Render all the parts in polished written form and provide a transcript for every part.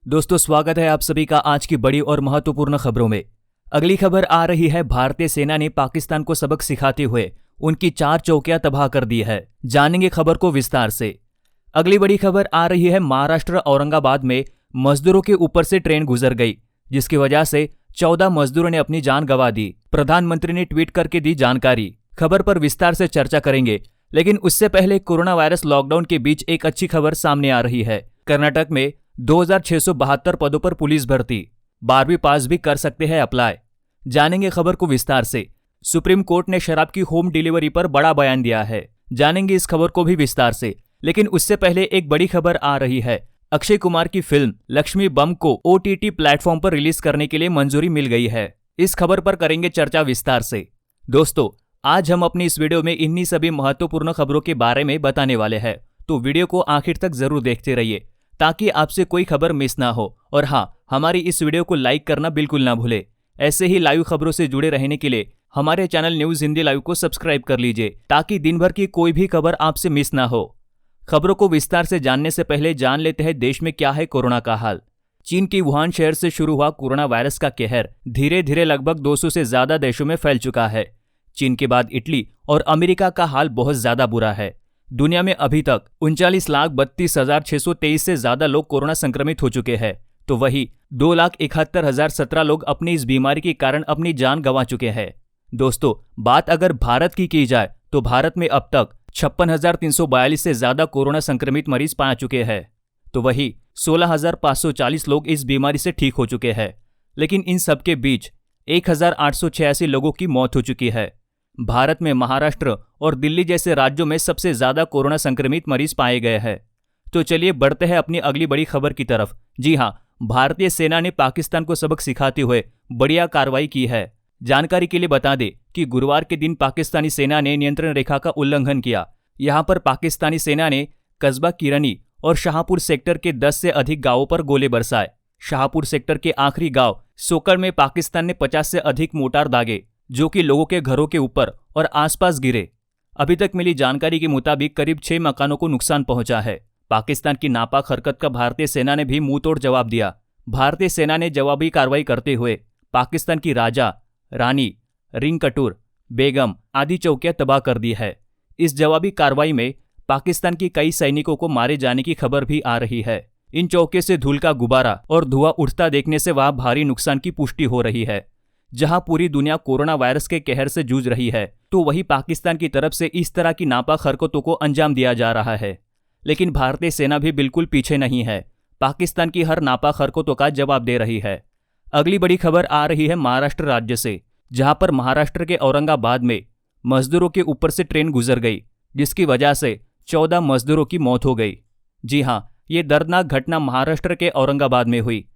दोस्तों, स्वागत है आप सभी का आज की बड़ी और महत्वपूर्ण खबरों में। अगली खबर आ रही है, भारतीय सेना ने पाकिस्तान को सबक सिखाते हुए उनकी 4 चौकियां तबाह कर दी है। जानेंगे खबर को विस्तार से। अगली बड़ी खबर आ रही है, महाराष्ट्र औरंगाबाद में मजदूरों के ऊपर से ट्रेन गुजर गई, जिसकी वजह से 14 मजदूरों ने अपनी जान गंवा दी। प्रधानमंत्री ने ट्वीट करके दी जानकारी। खबर पर विस्तार से चर्चा करेंगे, लेकिन उससे पहले कोरोना वायरस लॉकडाउन के बीच एक अच्छी खबर सामने आ रही है। कर्नाटक में 2672 पदों पर पुलिस भर्ती, 12वीं पास भी कर सकते हैं अप्लाई। जानेंगे खबर को विस्तार से। सुप्रीम कोर्ट ने शराब की होम डिलीवरी पर बड़ा बयान दिया है। जानेंगे इस खबर को भी विस्तार से, लेकिन उससे पहले एक बड़ी खबर आ रही है। अक्षय कुमार की फिल्म लक्ष्मी बम को OTT प्लेटफॉर्म पर रिलीज करने के लिए मंजूरी मिल गई है। इस खबर पर करेंगे चर्चा विस्तार से। दोस्तों, आज हम अपनी इस वीडियो में इन्हीं सभी महत्वपूर्ण खबरों के बारे में बताने वाले हैं, तो वीडियो को आखिर तक जरूर देखते रहिए ताकि आपसे कोई खबर मिस ना हो। और हाँ, हमारी इस वीडियो को लाइक करना बिल्कुल ना भूले। ऐसे ही लाइव खबरों से जुड़े रहने के लिए हमारे चैनल न्यूज हिंदी लाइव को सब्सक्राइब कर लीजिए ताकि दिन भर की कोई भी खबर आपसे मिस ना हो। खबरों को विस्तार से जानने से पहले जान लेते हैं देश में क्या है कोरोना का हाल। चीन की वुहान शहर से शुरू हुआ कोरोना वायरस का कहर धीरे धीरे लगभग 200 से ज्यादा देशों में फैल चुका है। चीन के बाद इटली और अमेरिका का हाल बहुत ज्यादा बुरा है। दुनिया में अभी तक 39,32,623 से ज्यादा लोग कोरोना संक्रमित हो चुके हैं, तो वही 2,71,017 लोग अपनी इस बीमारी के कारण अपनी जान गंवा चुके हैं। दोस्तों, बात अगर भारत की जाए तो भारत में अब तक 56,342 से ज्यादा कोरोना संक्रमित मरीज पाए चुके हैं, तो वही 16,540 लोग इस बीमारी से ठीक हो चुके हैं। लेकिन इन सबके बीच 1,886 लोगों की मौत हो चुकी है। भारत में महाराष्ट्र और दिल्ली जैसे राज्यों में सबसे ज्यादा कोरोना संक्रमित मरीज पाए गए हैं। तो चलिए बढ़ते हैं अपनी अगली बड़ी खबर की तरफ। जी हां, भारतीय सेना ने पाकिस्तान को सबक सिखाते हुए बढ़िया कार्रवाई की है। जानकारी के लिए बता दें कि गुरुवार के दिन पाकिस्तानी सेना ने नियंत्रण रेखा का उल्लंघन किया। यहां पर पाकिस्तानी सेना ने कस्बा किरनी और शाहपुर सेक्टर के 10 से अधिक गांवों पर गोले बरसाए। शाहपुर सेक्टर के आखिरी गांव सोकर में पाकिस्तान ने 50 से अधिक मोर्टार दागे, जो कि लोगों के घरों के ऊपर और आसपास गिरे। अभी तक मिली जानकारी के मुताबिक करीब 6 मकानों को नुकसान पहुंचा है। पाकिस्तान की नापाक हरकत का भारतीय सेना ने भी मुंहतोड़ जवाब दिया। भारतीय सेना ने जवाबी कार्रवाई करते हुए पाकिस्तान की राजा, रानी, रिंग कटूर, बेगम आदि चौकियां तबाह कर दी है। इस जवाबी कार्रवाई में पाकिस्तान की कई सैनिकों को मारे जाने की खबर भी आ रही है। इन चौकियों से धूल का गुब्बारा और धुआं उठता देखने से वहां भारी नुकसान की पुष्टि हो रही है। जहां पूरी दुनिया कोरोना वायरस के कहर से जूझ रही है, तो वहीं पाकिस्तान की तरफ से इस तरह की नापाक हरकतों को अंजाम दिया जा रहा है। लेकिन भारतीय सेना भी बिल्कुल पीछे नहीं है, पाकिस्तान की हर नापाक हरकतों का जवाब दे रही है। अगली बड़ी खबर आ रही है महाराष्ट्र राज्य से, जहां पर महाराष्ट्र के औरंगाबाद में मजदूरों के ऊपर से ट्रेन गुजर गई, जिसकी वजह से 14 मजदूरों की मौत हो गई। जी हाँ, ये दर्दनाक घटना महाराष्ट्र के औरंगाबाद में हुई।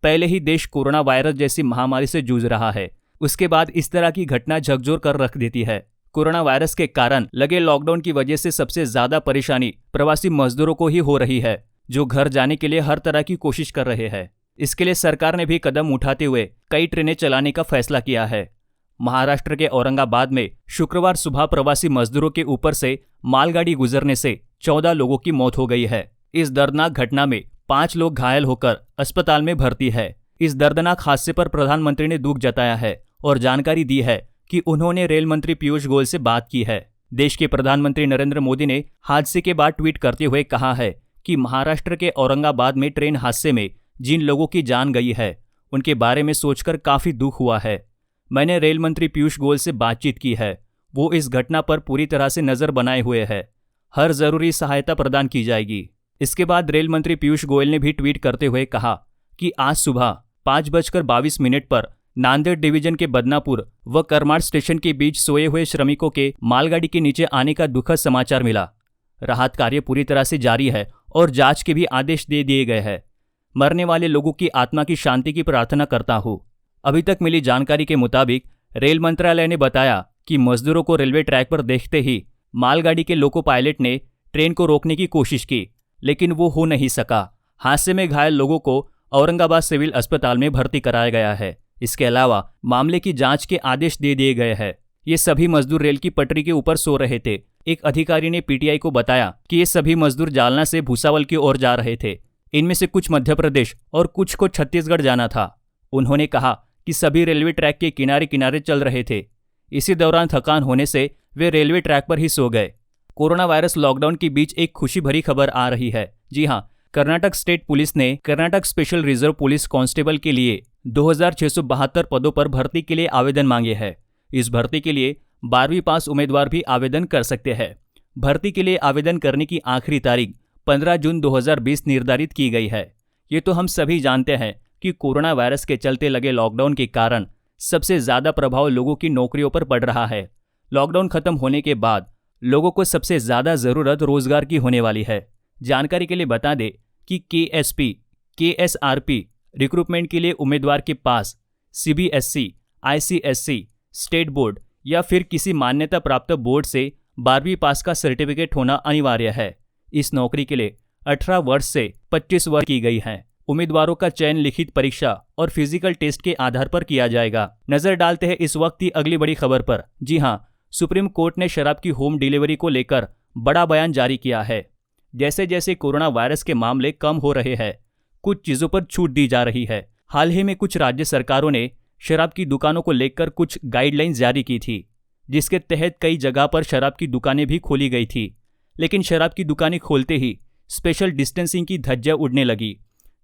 पहले ही देश कोरोना वायरस जैसी महामारी से जूझ रहा है, उसके बाद इस तरह की घटना झकझोर कर रख देती है। कोरोना वायरस के कारण लगे लॉकडाउन की वजह से सबसे ज्यादा परेशानी प्रवासी मजदूरों को ही हो रही है, जो घर जाने के लिए हर तरह की कोशिश कर रहे हैं। इसके लिए सरकार ने भी कदम उठाते हुए कई ट्रेनें चलाने का फैसला किया है। महाराष्ट्र के औरंगाबाद में शुक्रवार सुबह प्रवासी मजदूरों के ऊपर से मालगाड़ी गुजरने से 14 लोगों की मौत हो गई है। इस दर्दनाक घटना में 5 लोग घायल होकर अस्पताल में भर्ती है। इस दर्दनाक हादसे पर प्रधानमंत्री ने दुख जताया है और जानकारी दी है कि उन्होंने रेल मंत्री पीयूष गोयल से बात की है। देश के प्रधानमंत्री नरेंद्र मोदी ने हादसे के बाद ट्वीट करते हुए कहा है कि महाराष्ट्र के औरंगाबाद में ट्रेन हादसे में जिन लोगों की जान गई है, उनके बारे में सोचकर काफी दुख हुआ है। मैंने रेल मंत्री पीयूष गोयल से बातचीत की है, वो इस घटना पर पूरी तरह से नजर बनाए हुए है। हर जरूरी सहायता प्रदान की जाएगी। इसके बाद रेल मंत्री पीयूष गोयल ने भी ट्वीट करते हुए कहा कि आज सुबह 5:22 पर नांदेड़ डिवीजन के बदनापुर व करमाड़ स्टेशन के बीच सोए हुए श्रमिकों के मालगाड़ी के नीचे आने का दुखद समाचार मिला। राहत कार्य पूरी तरह से जारी है और जांच के भी आदेश दे दिए गए हैं। मरने वाले लोगों की आत्मा की शांति की प्रार्थना करता हूँ। अभी तक मिली जानकारी के मुताबिक रेल मंत्रालय ने बताया कि मजदूरों को रेलवे ट्रैक पर देखते ही मालगाड़ी के लोको पायलट ने ट्रेन को रोकने की कोशिश की, लेकिन वो हो नहीं सका। हादसे में घायल लोगों को औरंगाबाद सिविल अस्पताल में भर्ती कराया गया है। इसके अलावा मामले की जांच के आदेश दे दिए गए हैं। ये सभी मजदूर रेल की पटरी के ऊपर सो रहे थे। एक अधिकारी ने पीटीआई को बताया कि ये सभी मजदूर जालना से भूसावल की ओर जा रहे थे। इनमें से कुछ मध्य प्रदेश और कुछ को छत्तीसगढ़ जाना था। उन्होंने कहा कि सभी रेलवे ट्रैक के किनारे किनारे चल रहे थे। इसी दौरान थकान होने से वे रेलवे ट्रैक पर ही सो गए। कोरोना वायरस लॉकडाउन के बीच एक खुशी भरी खबर आ रही है। जी हां, कर्नाटक स्टेट पुलिस ने Karnataka special reserve police constable के लिए 2672 पदों पर भर्ती के लिए आवेदन मांगे हैं। इस भर्ती के लिए 12वीं पास उम्मीदवार भी आवेदन कर सकते हैं। भर्ती के लिए आवेदन करने की आखिरी तारीख 15 जून 2020 निर्धारित की गई है। ये तो हम सभी जानते हैं कि कोरोना वायरस के चलते लगे लॉकडाउन के कारण सबसे ज्यादा प्रभाव लोगों की नौकरियों पर पड़ रहा है। लॉकडाउन खत्म होने के बाद लोगों को सबसे ज्यादा जरूरत रोजगार की होने वाली है। जानकारी के लिए बता दें कि KSP, KSRP रिक्रूटमेंट के लिए उम्मीदवार के पास CBSE, ICSE, स्टेट बोर्ड या फिर किसी मान्यता प्राप्त बोर्ड से 12वीं पास का सर्टिफिकेट होना अनिवार्य है। इस नौकरी के लिए 18 वर्ष से 25 वर्ष की गई है। उम्मीदवारों का चयन लिखित परीक्षा और फिजिकल टेस्ट के आधार पर किया जाएगा। नजर डालते हैं इस वक्त की अगली बड़ी खबर पर। जी हां, सुप्रीम कोर्ट ने शराब की होम डिलीवरी को लेकर बड़ा बयान जारी किया है। जैसे जैसे कोरोना वायरस के मामले कम हो रहे हैं, कुछ चीजों पर छूट दी जा रही है। हाल ही में कुछ राज्य सरकारों ने शराब की दुकानों को लेकर कुछ गाइडलाइंस जारी की थी, जिसके तहत कई जगह पर शराब की दुकानें भी खोली गई थी। लेकिन शराब की दुकानें खोलते ही स्पेशल डिस्टेंसिंग की धज्जियां उड़ने लगी,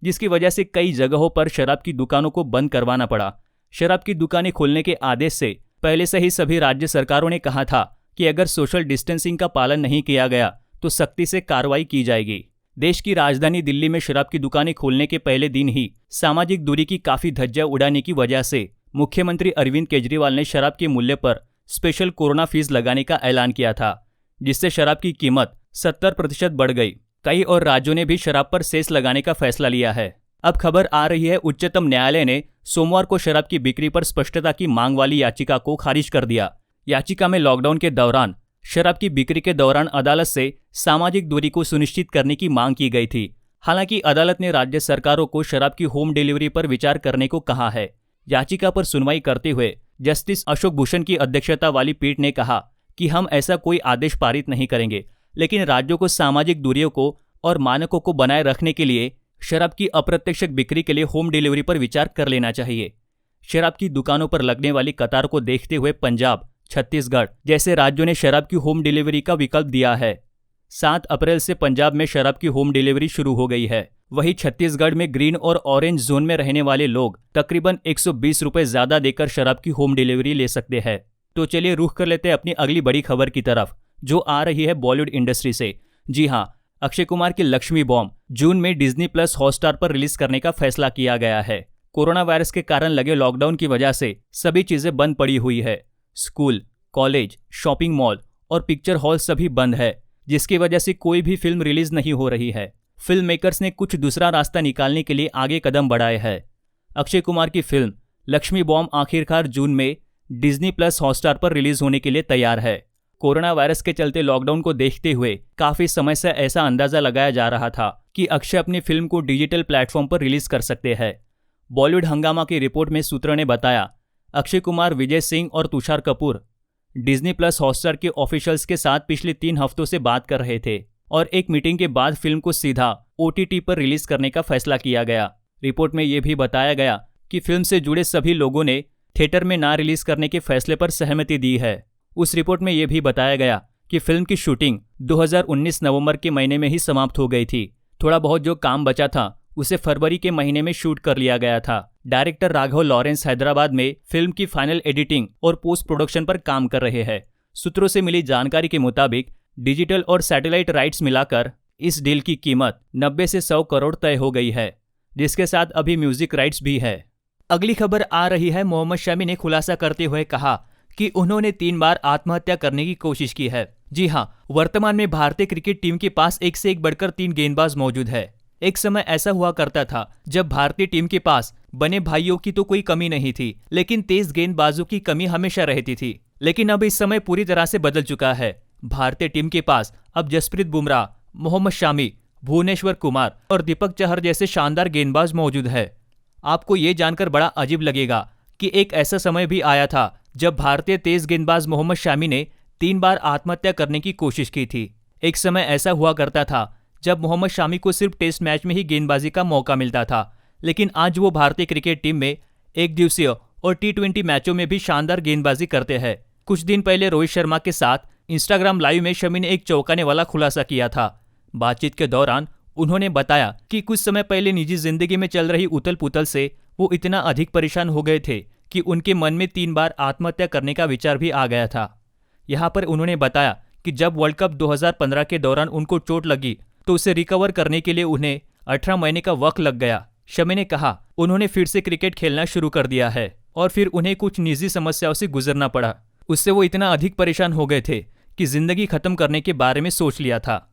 जिसकी वजह से कई जगहों पर शराब की दुकानों को बंद करवाना पड़ा। शराब की दुकानें खोलने के आदेश से पहले से ही सभी राज्य सरकारों ने कहा था कि अगर सोशल डिस्टेंसिंग का पालन नहीं किया गया तो सख्ती से कार्रवाई की जाएगी। देश की राजधानी दिल्ली में शराब की दुकानें खोलने के पहले दिन ही सामाजिक दूरी की काफी धज्जियां उड़ाने की वजह से मुख्यमंत्री अरविंद केजरीवाल ने शराब के मूल्य पर स्पेशल कोरोना फीस लगाने का ऐलान किया था, जिससे शराब की कीमत 70% बढ़ गई। कई और राज्यों ने भी शराब पर सेस लगाने का फैसला लिया है। अब खबर आ रही है, उच्चतम न्यायालय ने सोमवार को शराब की बिक्री पर स्पष्टता की मांग वाली याचिका को खारिज कर दिया। याचिका में लॉकडाउन के दौरान शराब की बिक्री के दौरान अदालत से सामाजिक दूरी को सुनिश्चित करने की मांग की गई थी। हालांकि अदालत ने राज्य सरकारों को शराब की होम डिलीवरी पर विचार करने को कहा है। याचिका पर सुनवाई करते हुए जस्टिस अशोक भूषण की अध्यक्षता वाली पीठ ने कहा कि हम ऐसा कोई आदेश पारित नहीं करेंगे, लेकिन राज्यों को सामाजिक दूरियों को और मानकों को बनाए रखने के लिए शराब की अप्रत्यक्ष बिक्री के लिए होम डिलीवरी पर विचार कर लेना चाहिए। शराब की दुकानों पर लगने वाली कतार को देखते हुए पंजाब, छत्तीसगढ़ जैसे राज्यों ने शराब की होम डिलीवरी का विकल्प दिया है। 7 अप्रैल से पंजाब में शराब की होम डिलीवरी शुरू हो गई है। वहीं छत्तीसगढ़ में ग्रीन और ऑरेंज जोन में रहने वाले लोग तकरीबन 120 रुपए ज्यादा देकर शराब की होम डिलीवरी ले सकते हैं। तो चलिए रुख कर लेते हैं अपनी अगली बड़ी खबर की तरफ, जो आ रही है बॉलीवुड इंडस्ट्री से। जी हां, अक्षय कुमार की लक्ष्मी बॉम्ब जून में डिज्नी प्लस हॉटस्टार पर रिलीज करने का फैसला किया गया है। कोरोना वायरस के कारण लगे लॉकडाउन की वजह से सभी चीजें बंद पड़ी हुई है। स्कूल, कॉलेज, शॉपिंग मॉल और पिक्चर हॉल सभी बंद है, जिसकी वजह से कोई भी फिल्म रिलीज नहीं हो रही है। फिल्म मेकर्स ने कुछ दूसरा रास्ता निकालने के लिए आगे कदम बढ़ाए हैं। अक्षय कुमार की फिल्म लक्ष्मी बॉम्ब आखिरकार जून में डिज्नी प्लस हॉटस्टार पर रिलीज होने के लिए तैयार है। कोरोना वायरस के चलते लॉकडाउन को देखते हुए काफी समय से ऐसा अंदाजा लगाया जा रहा था कि अक्षय अपनी फिल्म को डिजिटल प्लेटफॉर्म पर रिलीज कर सकते हैं। बॉलीवुड हंगामा की रिपोर्ट में सूत्रों ने बताया, अक्षय कुमार, विजय सिंह और Tushar Kapoor Disney plus Hotstar के ऑफिशियल्स के साथ पिछले 3 हफ्तों से बात कर रहे थे और एक मीटिंग के बाद फिल्म को सीधा OTT पर रिलीज करने का फैसला किया गया। रिपोर्ट में यह भी बताया गया कि फिल्म से जुड़े सभी लोगों ने थिएटर में ना रिलीज करने के फैसले पर सहमति दी है। उस रिपोर्ट में यह भी बताया गया कि फिल्म की शूटिंग 2019 नवंबर के महीने में ही समाप्त हो गई थी। थोड़ा बहुत जो काम बचा था उसे फरवरी के महीने में शूट कर लिया गया था। डायरेक्टर राघव लॉरेंस हैदराबाद में फिल्म की फाइनल एडिटिंग और पोस्ट प्रोडक्शन पर काम कर रहे हैं। सूत्रों से मिली जानकारी के मुताबिक डिजिटल और सैटेलाइट राइट्स मिलाकर इस डील की कीमत 90 से 100 करोड़ तय हो गई है, जिसके साथ अभी म्यूजिक राइट्स भी है। अगली खबर आ रही है, मोहम्मद शमी ने खुलासा करते हुए कहा कि उन्होंने 3 बार आत्महत्या करने की कोशिश की है। जी हां, वर्तमान में भारतीय क्रिकेट टीम के पास एक से एक बढ़कर 3 गेंदबाज मौजूद है। एक समय ऐसा हुआ करता था जब भारतीय टीम के पास बने भाइयों की तो कोई कमी नहीं थी, लेकिन तेज गेंदबाजों की कमी हमेशा रहती थी। लेकिन अब इस समय पूरी तरह से बदल चुका है। भारतीय टीम के पास अब जसप्रीत बुमराह, मोहम्मद शामी, भुवनेश्वर कुमार और दीपक चहर जैसे शानदार गेंदबाज मौजूद है। आपको ये जानकर बड़ा अजीब लगेगा कि एक ऐसा समय भी आया था जब भारतीय तेज गेंदबाज मोहम्मद शामी ने 3 बार आत्महत्या करने की कोशिश की थी। एक समय ऐसा हुआ करता था जब मोहम्मद शामी को सिर्फ टेस्ट मैच में ही गेंदबाजी का मौका मिलता था, लेकिन आज वो भारतीय क्रिकेट टीम में एक दिवसीय और टी20 मैचों में भी शानदार गेंदबाजी करते हैं। कुछ दिन पहले रोहित शर्मा के साथ इंस्टाग्राम लाइव में शमी ने एक चौंकाने वाला खुलासा किया था। बातचीत के दौरान उन्होंने बताया कि कुछ समय पहले निजी जिंदगी में चल रही उथल पुथल से वो इतना अधिक परेशान हो गए थे कि उनके मन में 3 बार आत्महत्या करने का विचार भी आ गया था। यहाँ पर उन्होंने बताया कि जब वर्ल्ड कप 2015 के दौरान उनको चोट लगी तो उसे रिकवर करने के लिए उन्हें 18 महीने का वक्त लग गया। शमी ने कहा उन्होंने फिर से क्रिकेट खेलना शुरू कर दिया है और फिर उन्हें कुछ निजी समस्याओं से गुजरना पड़ा। उससे वो इतना अधिक परेशान हो गए थे कि जिंदगी खत्म करने के बारे में सोच लिया था।